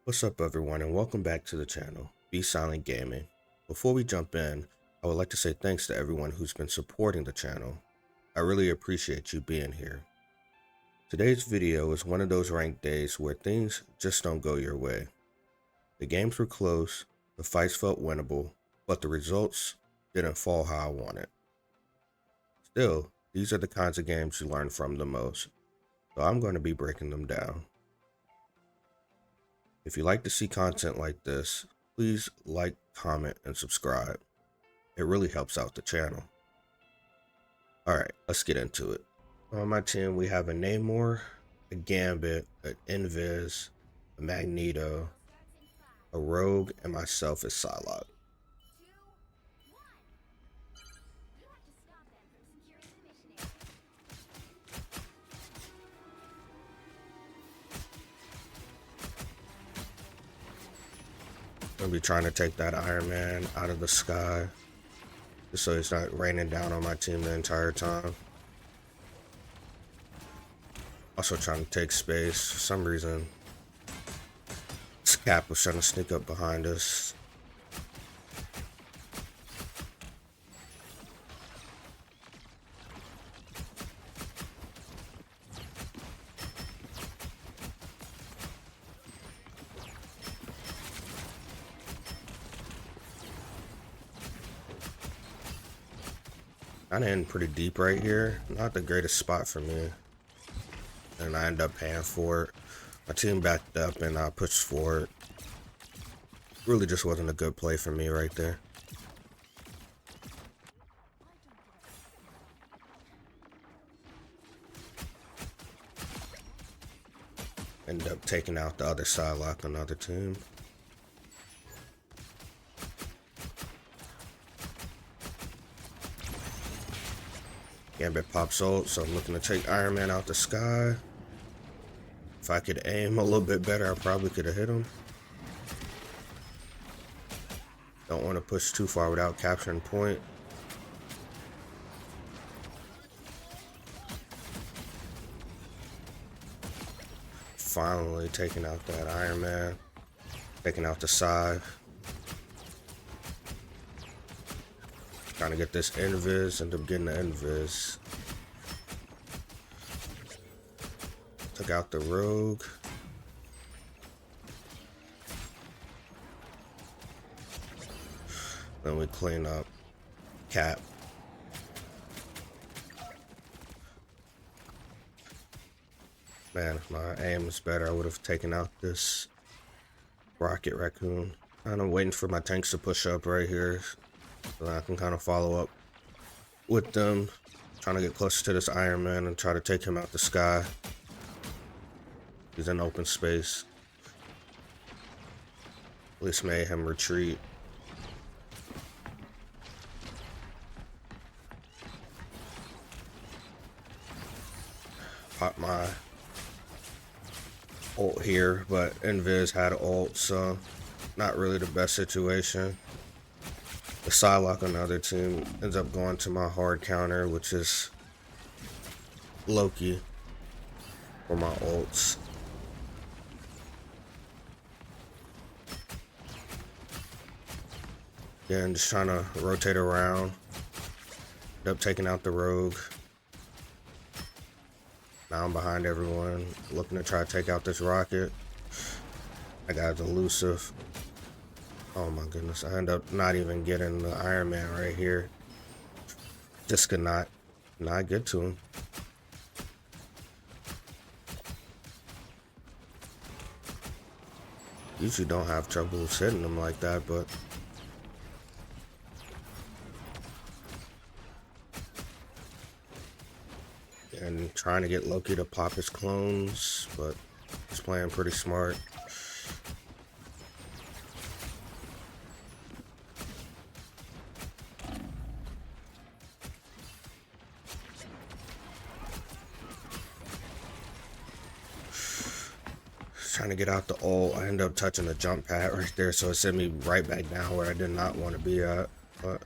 What's up everyone and welcome back to the channel, B.Silent Gaming. Before we jump in, I would like to say thanks to everyone who's been supporting the channel. I really appreciate you being here. Today's video is one of those ranked days where things just don't go your way. The games were close, the fights felt winnable, but the results didn't fall how I wanted. Still, these are the kinds of games you learn from the most, so I'm going to be breaking them down. If you like to see content like this, please like, comment, and subscribe. It really helps out the channel. Alright, let's get into it. On my team, we have a Namor, a Gambit, an Invis, a Magneto, a Rogue, and myself as Psylocke. I'm gonna be trying to take that Iron Man out of the sky, just so it's not raining down on my team the entire time. Also trying to take space. For some reason, this Cap was trying to sneak up behind us. Kinda in pretty deep right here. Not the greatest spot for me. And I end up paying for it. My team backed up and I pushed forward. Really just wasn't a good play for me right there. Ended up taking out the other Psylocke on the other team. Gambit pops ult, so I'm looking to take Iron Man out the sky. If I could aim a little bit better, I probably could have hit him. Don't want to push too far without capturing point. Finally taking out that Iron Man. Taking out the side. Trying to get this Invis, end up getting the Invis. Took out the Rogue. Then we clean up Cap. Man, if my aim was better, I would have taken out this Rocket Raccoon. I'm waiting for my tanks to push up right here, so I can kind of follow up with them. Trying to get closer to this Iron Man and try to take him out the sky. He's in open space. At least made him retreat. Pop my ult here, but Invis had ult, so not really the best situation. The Psylocke on the other team ends up going to my hard counter, which is Loki for my ults. Again, just trying to rotate around. End up taking out the Rogue. Now I'm behind everyone, looking to try to take out this Rocket. I got elusive. Oh my goodness, I end up not even getting the Iron Man right here. Just could not get to him. Usually don't have trouble hitting them like that, but and trying to get Loki to pop his clones, but he's playing pretty smart. Trying to get out the ult, I end up touching the jump pad right there, so it sent me right back down where I did not want to be at. But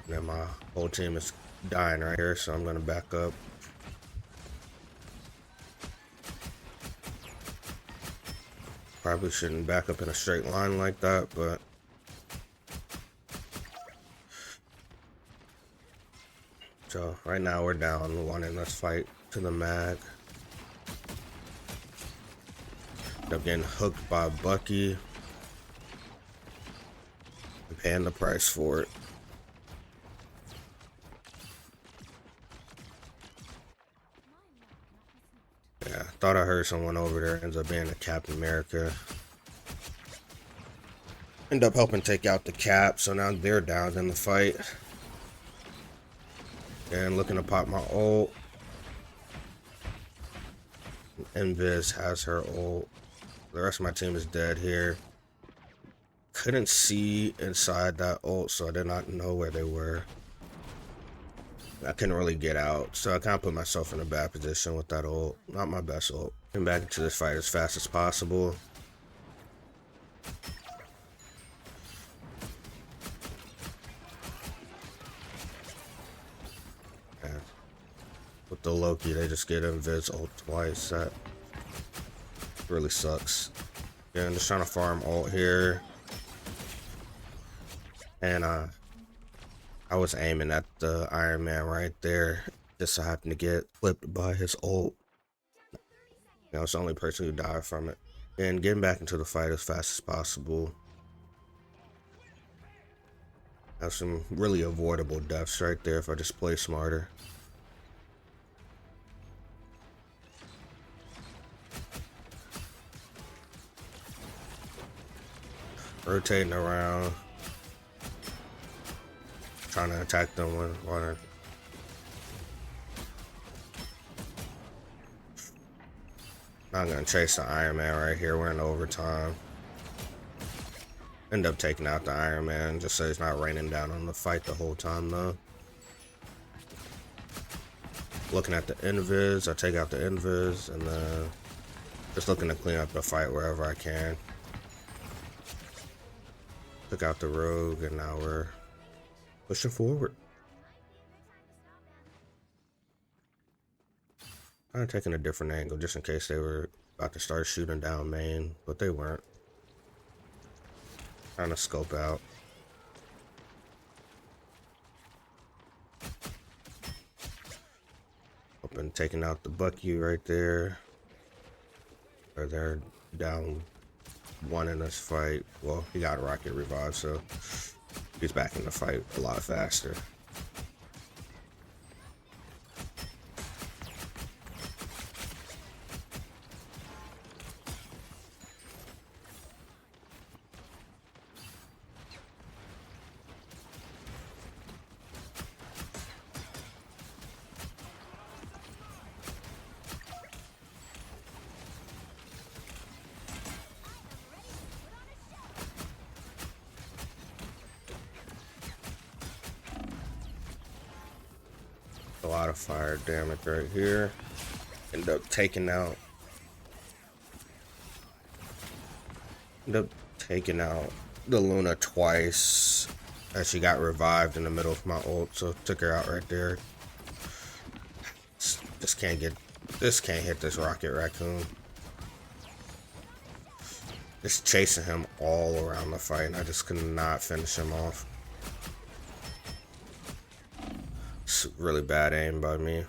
then my whole team is dying right here, so I'm gonna back up. Probably shouldn't back up in a straight line like that, but so right now we're down one in this fight to the mag. End up getting hooked by Bucky and paying the price for it. Yeah, thought I heard someone over there. Ends up being a Captain America. End up helping take out the Cap, so now they're down in the fight. And looking to pop my ult. Invis has her ult. The rest of my team is dead here. Couldn't see inside that ult, so I did not know where they were. I couldn't really get out, so I kind of put myself in a bad position with that ult. Not my best ult. Getting back into this fight as fast as possible. Yeah. With the Loki, they just get invis ult twice. That really sucks. Yeah, I'm just trying to farm ult here. And I was aiming at the Iron Man right there. Just so happened to get flipped by his ult. I was the only person who died from it. And getting back into the fight as fast as possible. Have some really avoidable deaths right there if I just play smarter. Rotating around. Trying to attack them while they're... I'm gonna chase the Iron Man right here. We're in overtime. End up taking out the Iron Man just so he's not raining down on the fight the whole time though. Looking at the invis, I take out the invis and then just looking to clean up the fight wherever I can. Took out the rogue and now we're pushing forward. I'm taking a different angle just in case they were about to start shooting down main, but they weren't. Trying to scope out. Up and taking out the Bucky right there. Or they're down one in this fight. Well, he got a rocket revive, so he's back in the fight a lot faster. A lot of fire damage right here. End up taking out the Luna twice as she got revived in the middle of my ult, so took her out right there. Just can't hit this Rocket Raccoon. Just chasing him all around the fight and I just could not finish him off. It's really bad aim by me.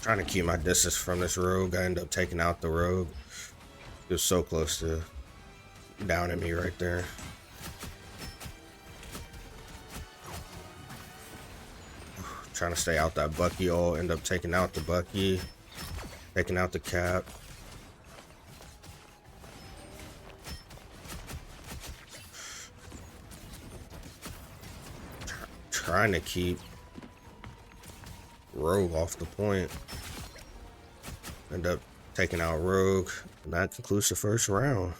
Trying to keep my distance from this rogue. I end up taking out the rogue. He was so close to downing me right there. Trying to stay out that Bucky ult. End up taking out the Bucky. Taking out the Cap. Trying to keep Rogue off the point. End up taking out Rogue. And that concludes the first round.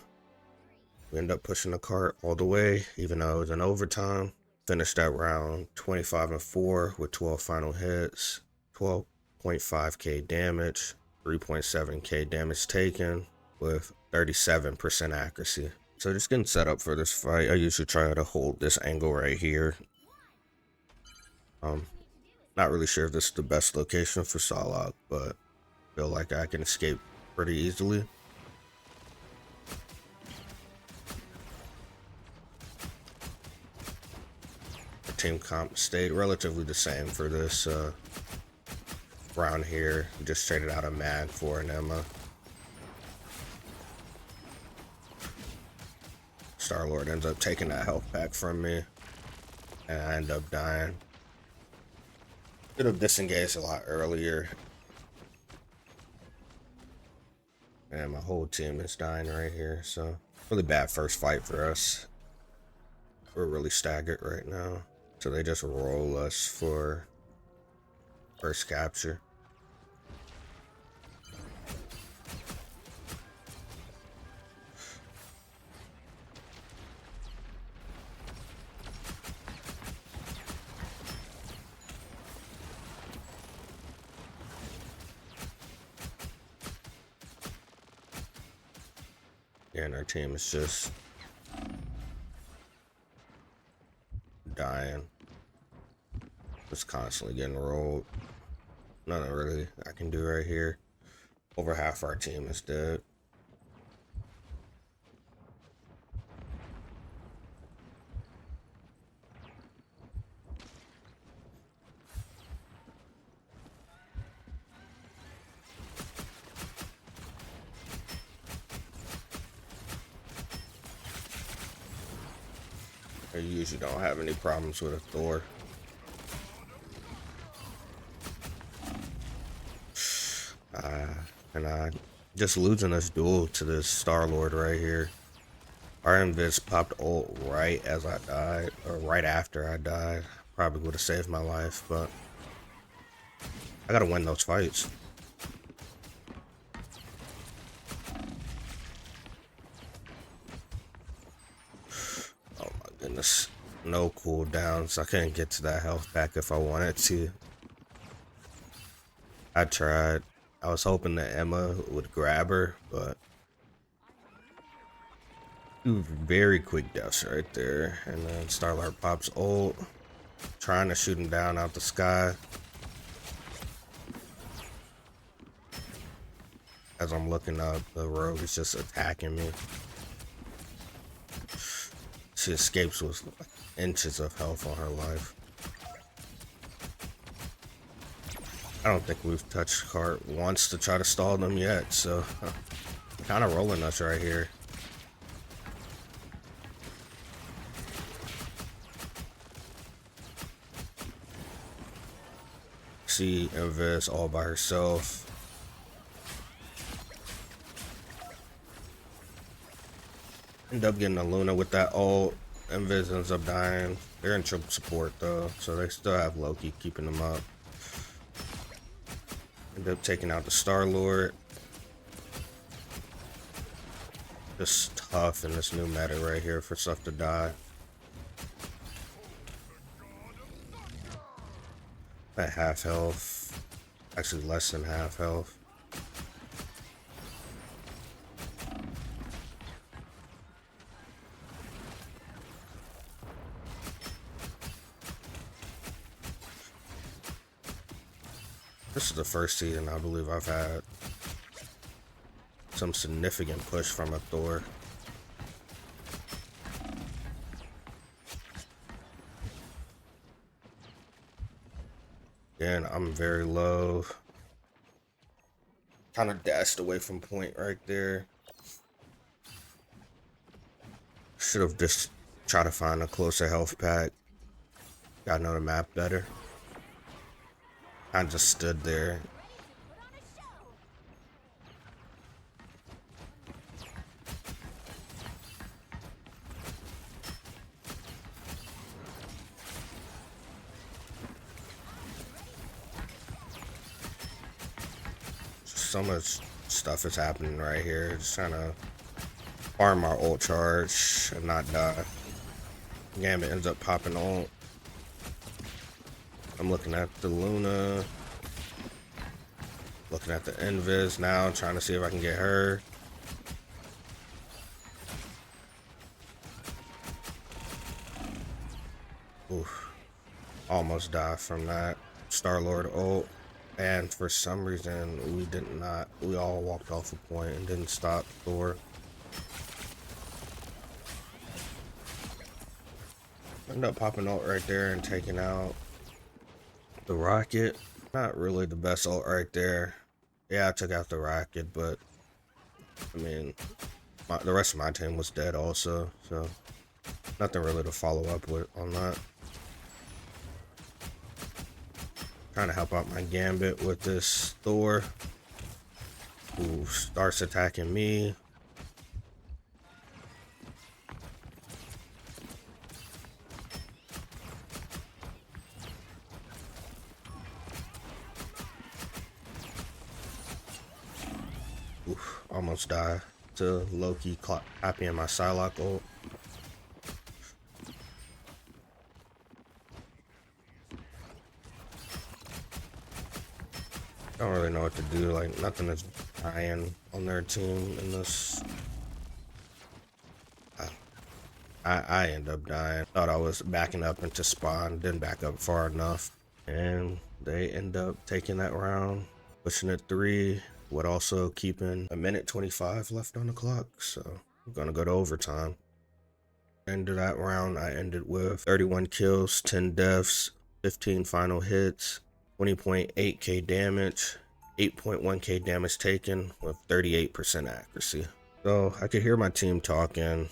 We end up pushing the cart all the way, even though it was in overtime. Finished that round 25-4 with 12 final hits, 12.5k damage, 3.7k damage taken, with 37% accuracy. So just getting set up for this fight, I usually try to hold this angle right here. Not really sure if this is the best location for Salak, but feel like I can escape pretty easily. The team comp stayed relatively the same for this round here. We just traded out a Mad for an Emma. Star-Lord ends up taking that health pack from me, and I end up dying. Could have disengaged a lot earlier. And my whole team is dying right here, so really bad first fight for us. We're really staggered right now. So they just roll us for first capture. Yeah, and our team is just dying. Just constantly getting rolled. Nothing really I can do right here. Over half our team is dead. I usually don't have any problems with a Thor. And just losing this duel to this Star-Lord right here. Our invis popped ult right as I died, or right after I died. Probably would have saved my life, but I gotta win those fights. Oh my goodness. No cooldowns. I couldn't get to that health pack if I wanted to. I tried. I was hoping that Emma would grab her, but two very quick deaths right there. And then Star-Lord pops ult, trying to shoot him down out the sky. As I'm looking up, the rogue is just attacking me. She escapes with like inches of health on her life. I don't think we've touched cart once to try to stall them yet, so kind of rolling us right here. See Invis all by herself. End up getting a Luna with that ult. Invis ends up dying. They're in triple support though, so they still have Loki keeping them up. End up taking out the Star-Lord. Just tough in this new meta right here for stuff to die. At half health. Actually less than half health. This is the first season I believe I've had some significant push from a Thor. Again, I'm very low. Kind of dashed away from point right there. Should have just tried to find a closer health pack. Got to know the map better. I just stood there. So much stuff is happening right here. Just trying to farm our ult charge and not die. Gambit ends up popping ult. I'm looking at the Luna. Looking at the Invis now, trying to see if I can get her. Oof. Almost died from that Star-Lord ult. And for some reason, we did not. We all walked off a point and didn't stop Thor. Ended up popping ult right there and taking out the rocket. Not really the best ult right there. Yeah, I took out the rocket, but I mean, the rest of my team was dead also, so nothing really to follow up with on that. Trying to help out my Gambit with this Thor, who starts attacking me. Oof, almost died to Loki copying my Psylocke ult. Don't really know what to do, like nothing is dying on their team in this. I end up dying. Thought I was backing up into spawn, didn't back up far enough. And they end up taking that round, pushing it 3, with also keeping a minute 25 left on the clock. So I'm gonna go to overtime. End of that round, I ended with 31 kills, 10 deaths, 15 final hits, 20.8k damage, 8.1k damage taken with 38% accuracy. So I could hear my team talking.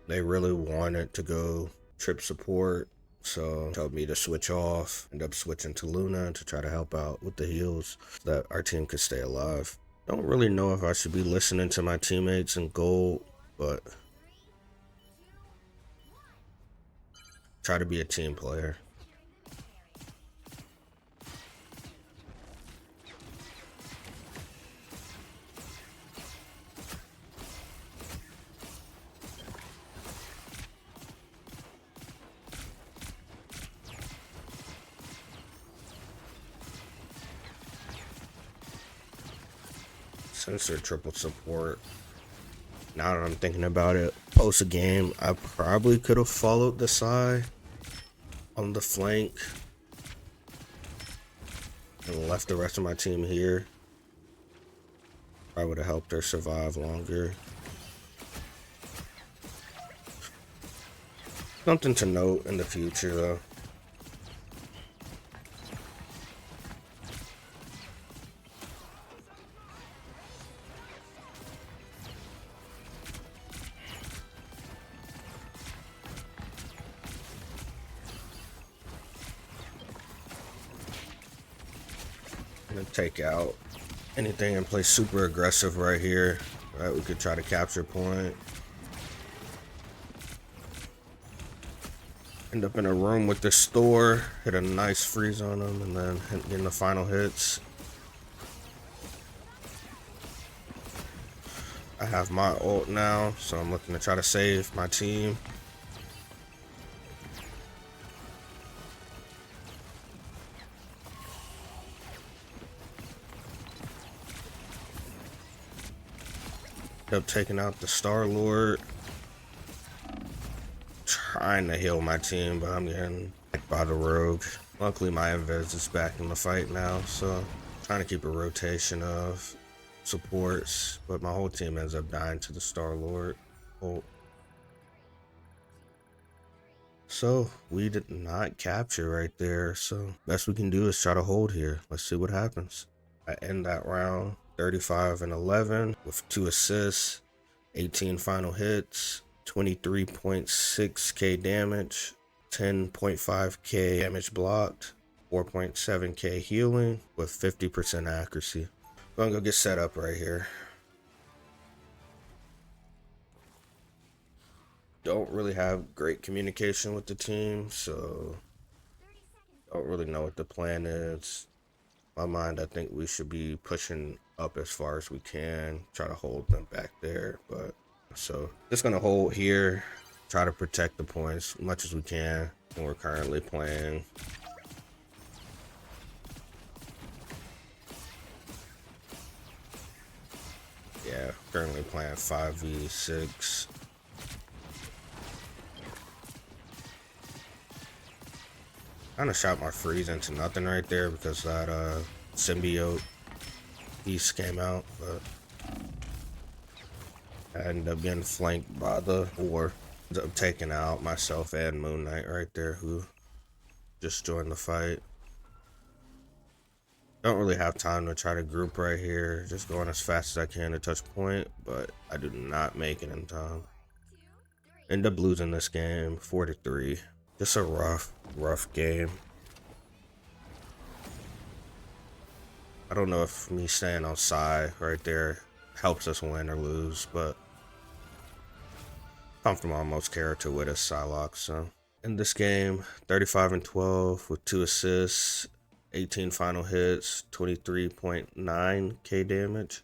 They really wanted to go trip support, so told me to switch off. End up switching to Luna to try to help out with the heals so that our team could stay alive. Don't really know if I should be listening to my teammates in gold, but try to be a team player. Since they're triple support, now that I'm thinking about it, post a game, I probably could have followed the side on the flank and left the rest of my team here. I would have helped her survive longer. Something to note in the future though. I'm gonna take out anything and play super aggressive right here. Right, we could try to capture point. End up in a room with this Thor, hit a nice freeze on him, and then getting the final hits. I have my ult now, so I'm looking to try to save my team. End up taking out the Star-Lord. Trying to heal my team, but I'm getting hit by the rogue. Luckily my invis is back in the fight now, so trying to keep a rotation of supports, but my whole team ends up dying to the Star-Lord ult. So we did not capture right there, so best we can do is try to hold here. Let's see what happens. I end that round 35-11 with 2 assists, 18 final hits, 23.6k damage, 10.5k damage blocked, 4.7k healing with 50% accuracy. I'm gonna go get set up right here. Don't really have great communication with the team, so don't really know what the plan is. In my mind, I think we should be pushing up as far as we can, try to hold them back there, but so just gonna hold here, try to protect the points as much as we can. And we're currently playing. Yeah, Currently playing 5v6. Kind of shot my freeze into nothing right there because that symbiote piece came out, but I ended up getting flanked by the war. Ended up taking out myself and Moon Knight right there, who just joined the fight. Don't really have time to try to group right here. Just going as fast as I can to touch point, but I do not make it in time. End up losing this game 4-3. Just a rough game. I don't know if me staying on side right there helps us win or lose, but comfortable on most character with a Psylocke. So in this game, 35-12 with 2 assists, 18 final hits, 23.9k damage,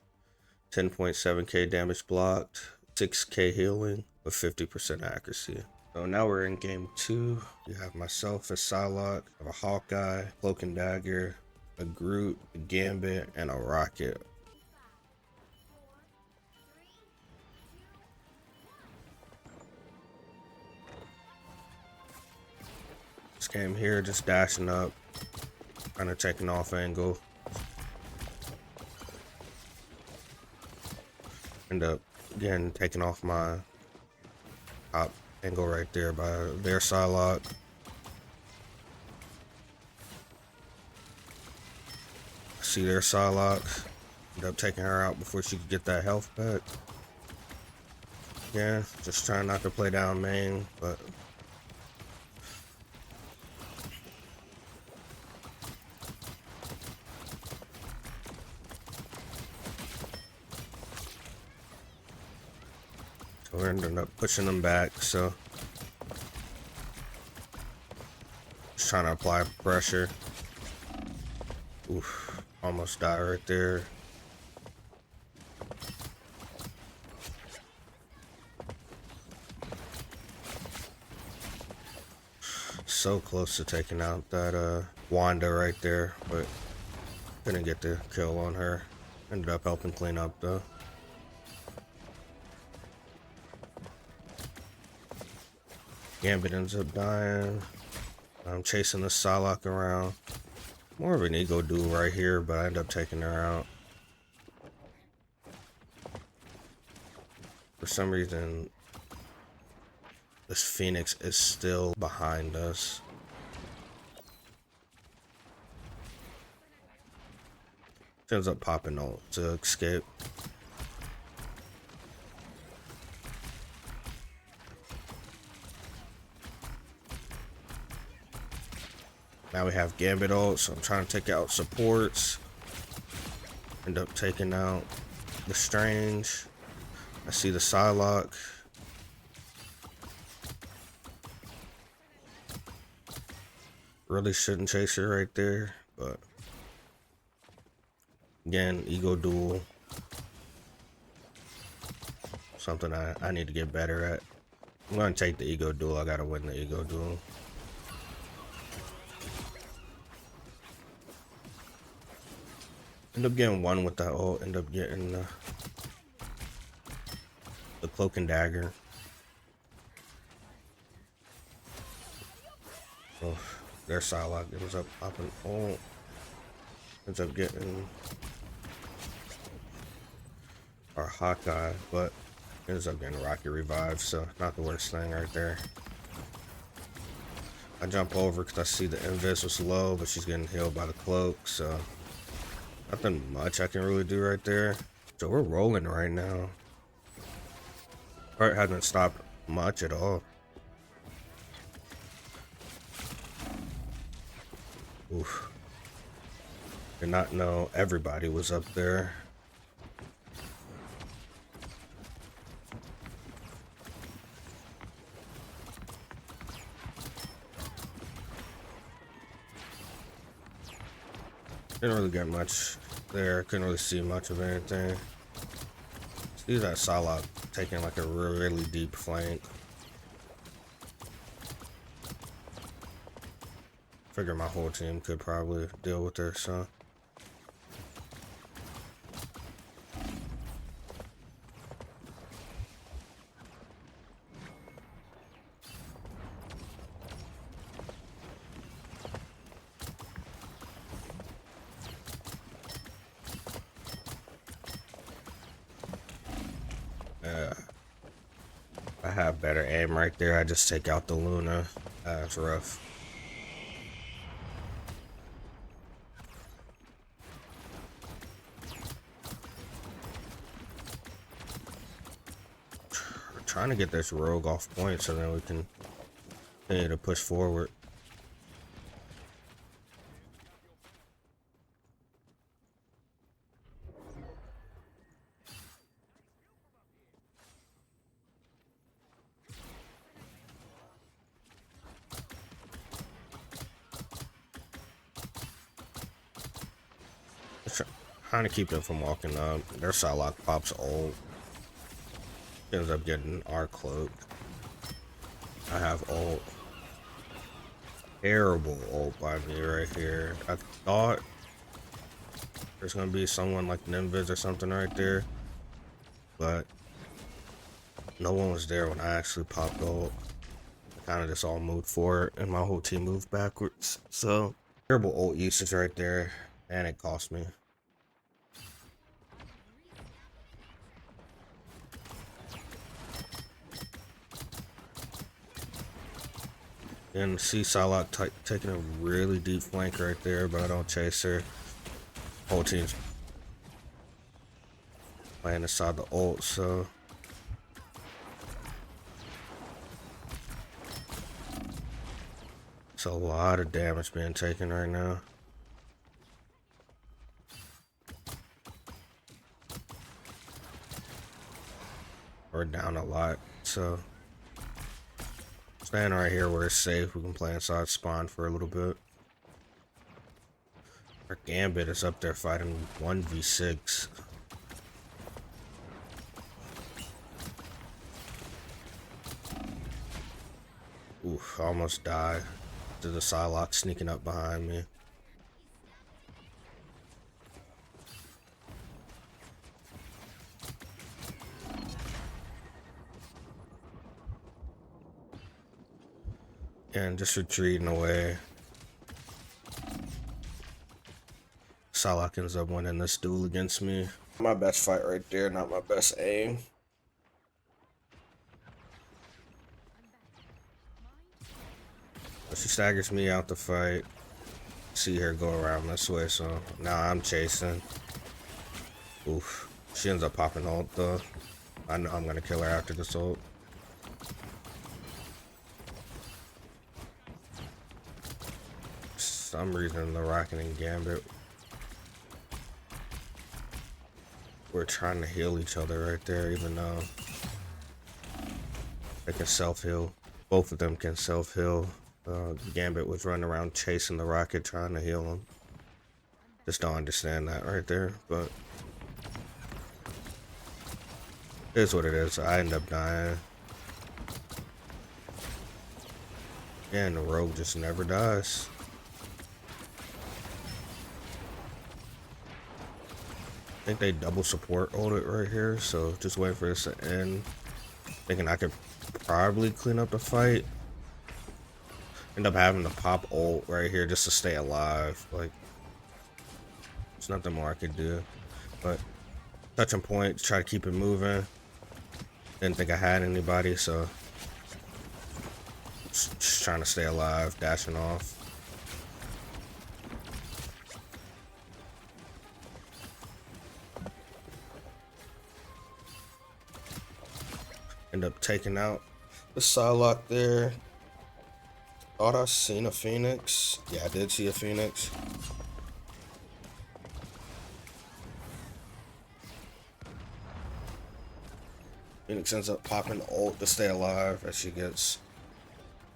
10.7k damage blocked, 6k healing with 50% accuracy. So now we're in game 2. You have myself as Psylocke, I have a Hawkeye, Cloak and Dagger, a Groot, a Gambit, and a Rocket. This game here, just dashing up, kind of taking off angle. End up again taking off my top angle right there by their Psylocke. See their Psylocke. End up taking her out before she could get that health back. Yeah, just trying not to play down main, but so we ended up pushing them back. So just trying to apply pressure. Oof, almost died right there. So close to taking out that Wanda right there, but couldn't get the kill on her. Ended up helping clean up though. Gambit ends up dying. I'm chasing the Psylocke around. More of an ego duel right here, but I end up taking her out. For some reason, this Phoenix is still behind us. She ends up popping ult to escape. Now we have Gambit ult, so I'm trying to take out supports. End up taking out the Strange. I see the Psylocke. Really shouldn't chase her right there, but again, ego duel. Something I need to get better at. I'm gonna take the ego duel. I gotta win the ego duel. End up getting one with that ult. End up getting the Cloak and Dagger. Oh, their Psylocke ends up popping ult. Ends up getting our Hawkeye, but ends up getting Rocket revived, so not the worst thing right there. I jump over because I see the Invis was low, but she's getting healed by the Cloak, so nothing much I can really do right there. So we're rolling right now. Part hasn't stopped much at all. Oof. Did not know everybody was up there. Didn't really get much there. Couldn't really see much of anything. See that Psylocke taking like a really deep flank. Figure my whole team could probably deal with her, so. have better aim right there. I just take out the Luna. That's rough. We're trying to get this rogue off point so then we can continue to push forward. Trying to keep them from walking up. Their Psylocke pops ult. Ends up getting our cloak. I have ult. Terrible ult by me right here. I thought there's gonna be someone like Nimbiz or something right there, but no one was there when I actually popped ult. Kind of just all moved forward and my whole team moved backwards. So terrible ult usage right there, and it cost me. And see Psylocke taking a really deep flank right there, but I don't chase her. Whole team's playing inside the ult, so it's a lot of damage being taken right now. We're down a lot, so staying right here where it's safe. We can play inside spawn for a little bit. Our Gambit is up there fighting 1v6. Oof, almost died to the Psylocke sneaking up behind me. And just retreating away. Psylocke ends up winning this duel against me. My best fight right there, not my best aim. She staggers me out the fight. See her go around this way, so now I'm chasing. Oof. She ends up popping ult though. I know I'm gonna kill her after this ult. For some reason, the Rocket and Gambit, we're trying to heal each other right there, even though they can self-heal. Both of them can self-heal. Gambit was running around chasing the Rocket, trying to heal him. Just don't understand that right there, but it is what it is. I end up dying. And the rogue just never dies. I think they double support ulted right here, so just wait for this to end. Thinking I could probably clean up the fight. End up having to pop ult right here just to stay alive. Like, there's nothing more I could do. But touching point, try to keep it moving. Didn't think I had anybody, so just trying to stay alive, dashing off. End up taking out the Psylocke there. Thought I seen a Phoenix. Yeah, I did see a Phoenix. Phoenix ends up popping ult to stay alive as she gets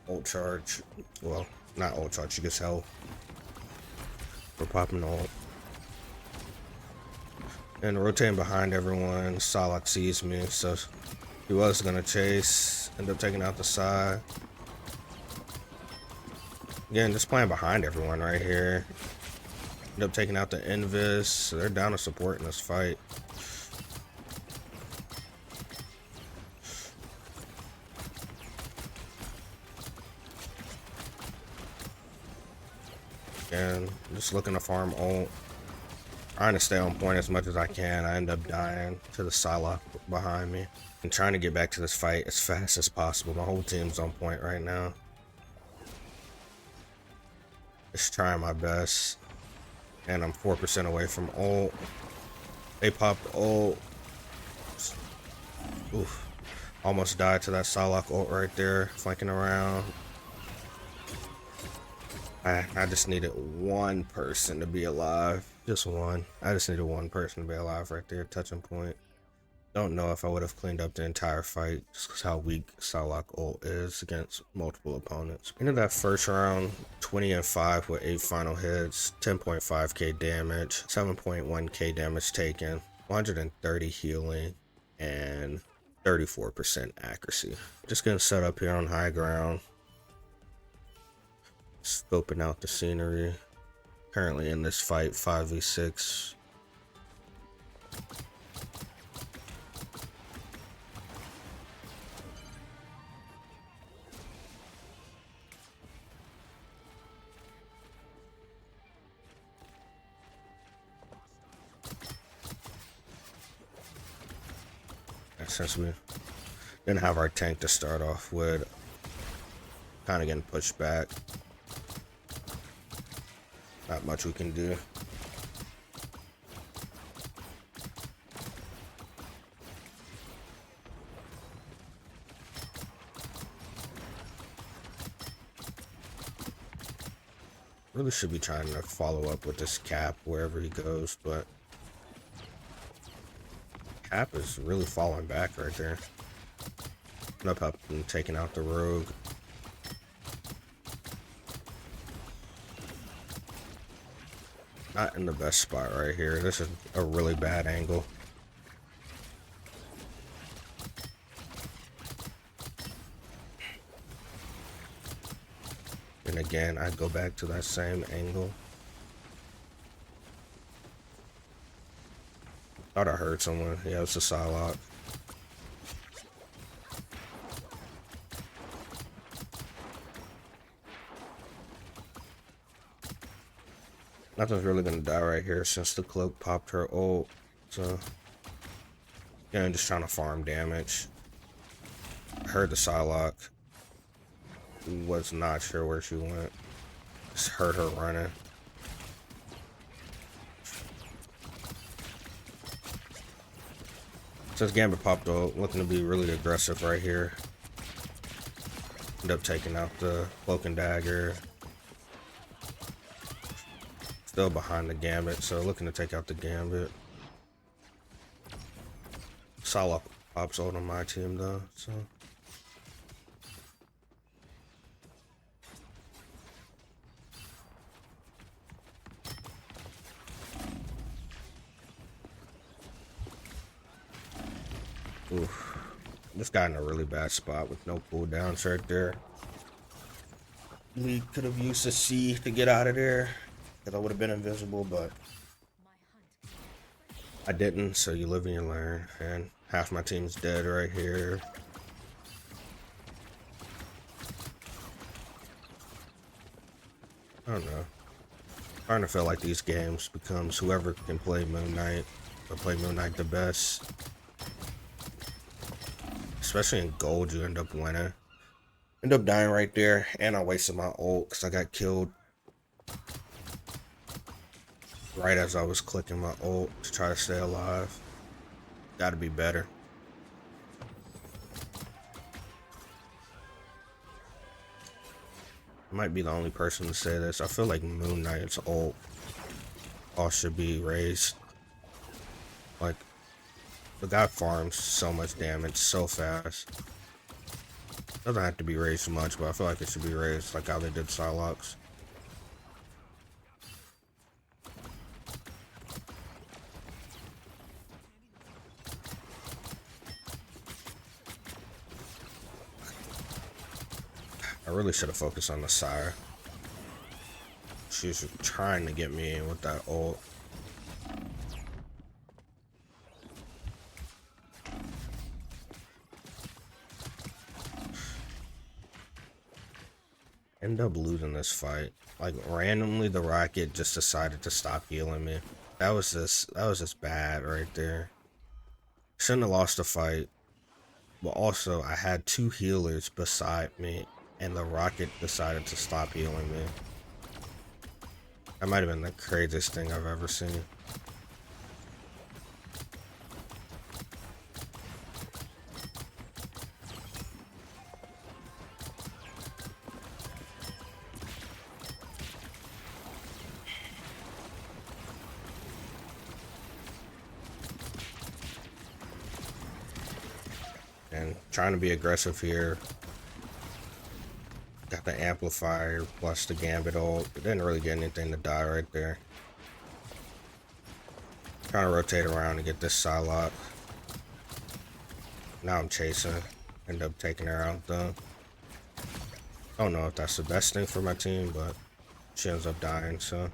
ult charge. Well, not ult charge, she gets health for popping ult. And rotating behind everyone, Psylocke sees me, so he was gonna chase. End up taking out the side. Again, just playing behind everyone right here. End up taking out the Invis. So they're down to support in this fight. And just looking to farm ult. Trying to stay on point as much as I can. I end up dying to the Psylocke behind me. I'm trying to get back to this fight as fast as possible. My whole team's on point right now. Just trying my best. And I'm 4% away from ult. They popped ult. Oof. Almost died to that Psylocke ult right there, flanking around. I just needed one person to be alive. Just one. I just needed one person to be alive right there, touching point. Don't know if I would have cleaned up the entire fight, just because how weak Psylocke ult is against multiple opponents. Into that first round, 20-5 with 8 final hits, 10.5k damage, 7.1k damage taken, 130 healing, and 34% accuracy. Just getting set up here on high ground. Scoping out the scenery. Currently in this fight, 5v6. Since we didn't have our tank to start off with, kind of getting pushed back. Not much we can do. Really should be trying to follow up with this Cap wherever he goes, but Cap is really falling back right there. Up and taking out the rogue. Not in the best spot right here. This is a really bad angle. And again, I go back to that same angle. Thought I heard someone. Yeah, it's a Psylocke. Nothing's really gonna die right here since the cloak popped her ult. So, yeah, I'm just trying to farm damage. I heard the Psylocke. Was not sure where she went. Just heard her running. Since Gambit popped ult, looking to be really aggressive right here. End up taking out the cloak and dagger. Still behind the Gambit, so looking to take out the Gambit. Psylocke pops ult on my team though, so. Oof. This guy in a really bad spot with no cooldowns right there. We could have used the C to get out of there, because I would have been invisible, but I didn't, so you live and you learn. And half my team's dead right here. I don't know. Starting to feel like these games becomes whoever can play Moon Knight or play Moon Knight the best. Especially in gold, you end up winning. End up dying right there, and I wasted my ult because I got killed right as I was clicking my ult to try to stay alive. Gotta be better. I might be the only person to say this. I feel like Moon Knight's ult all should be raised. Like, the guy farms so much damage so fast. Doesn't have to be raised much, but I feel like it should be raised like how they did Psylocke's. I really should have focused on the Sire. She's trying to get me in with that ult. End up losing this fight. Like, randomly the rocket just decided to stop healing me. That was just bad right there. Shouldn't have lost the fight. But also, I had two healers beside me, and the rocket decided to stop healing me. That might have been the craziest thing I've ever seen. And trying to be aggressive here. Got the amplifier plus the gambit ult. It didn't really get anything to die right there. Trying to rotate around to get this Psylocke. Now I'm chasing. End up taking her out though. I don't know if that's the best thing for my team, but she ends up dying, so.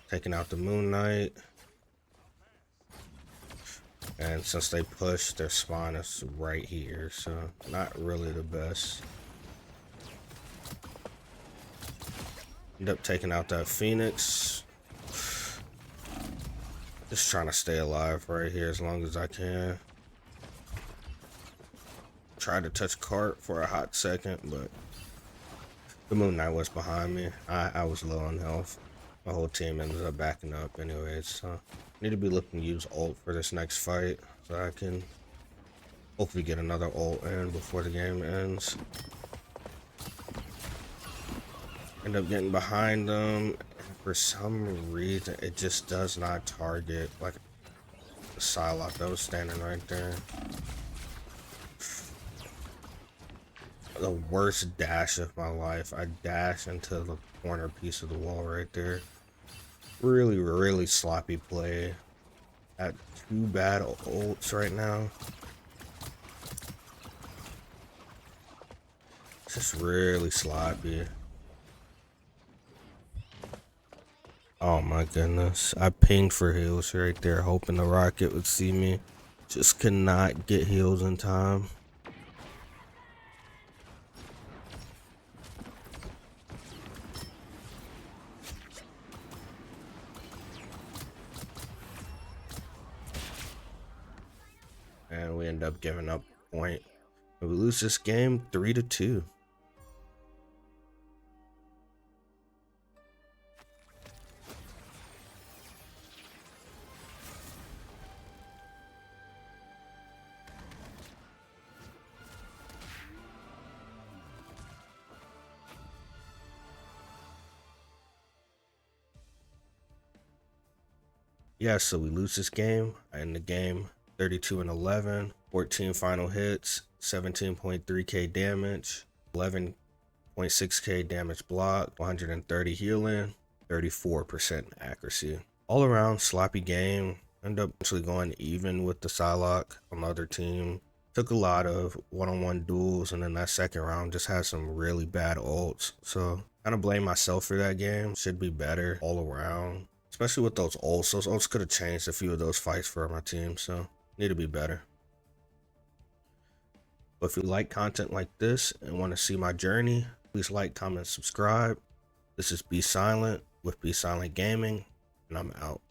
Taking out the Moon Knight. And since they push, their spawn is right here, so not really the best. End up taking out that Phoenix. Just trying to stay alive right here as long as I can. Tried to touch cart for a hot second, but the Moon Knight was behind me. I was low on health. My whole team ended up backing up anyways, so need to be looking to use ult for this next fight so I can hopefully get another ult in before the game ends. End up getting behind them, and for some reason it just does not target like the Psylocke that was standing right there. The worst dash of my life. I dash into the corner piece of the wall right there. Really sloppy play. At two bad ults right now. Just really sloppy. Oh my goodness. I pinged for heals right there, hoping the rocket would see me. Just could not get heals in time. And we end up giving up a point. And we lose this game 3-2. Yeah, so we lose this game. I end the game 32-11, 14 final hits, 17.3k damage, 11.6k damage block, 130 healing, 34% accuracy. All around sloppy game. End up actually going even with the Psylocke on the other team. Took a lot of one-on-one duels, and then that second round just had some really bad ults. So kind of blame myself for that game. Should be better all around. Especially with those ults. Those ults could have changed a few of those fights for my team, so need to be better. But if you like content like this and want to see my journey, please like, comment, subscribe. This is B.Silent with B.Silent Gaming, and I'm out.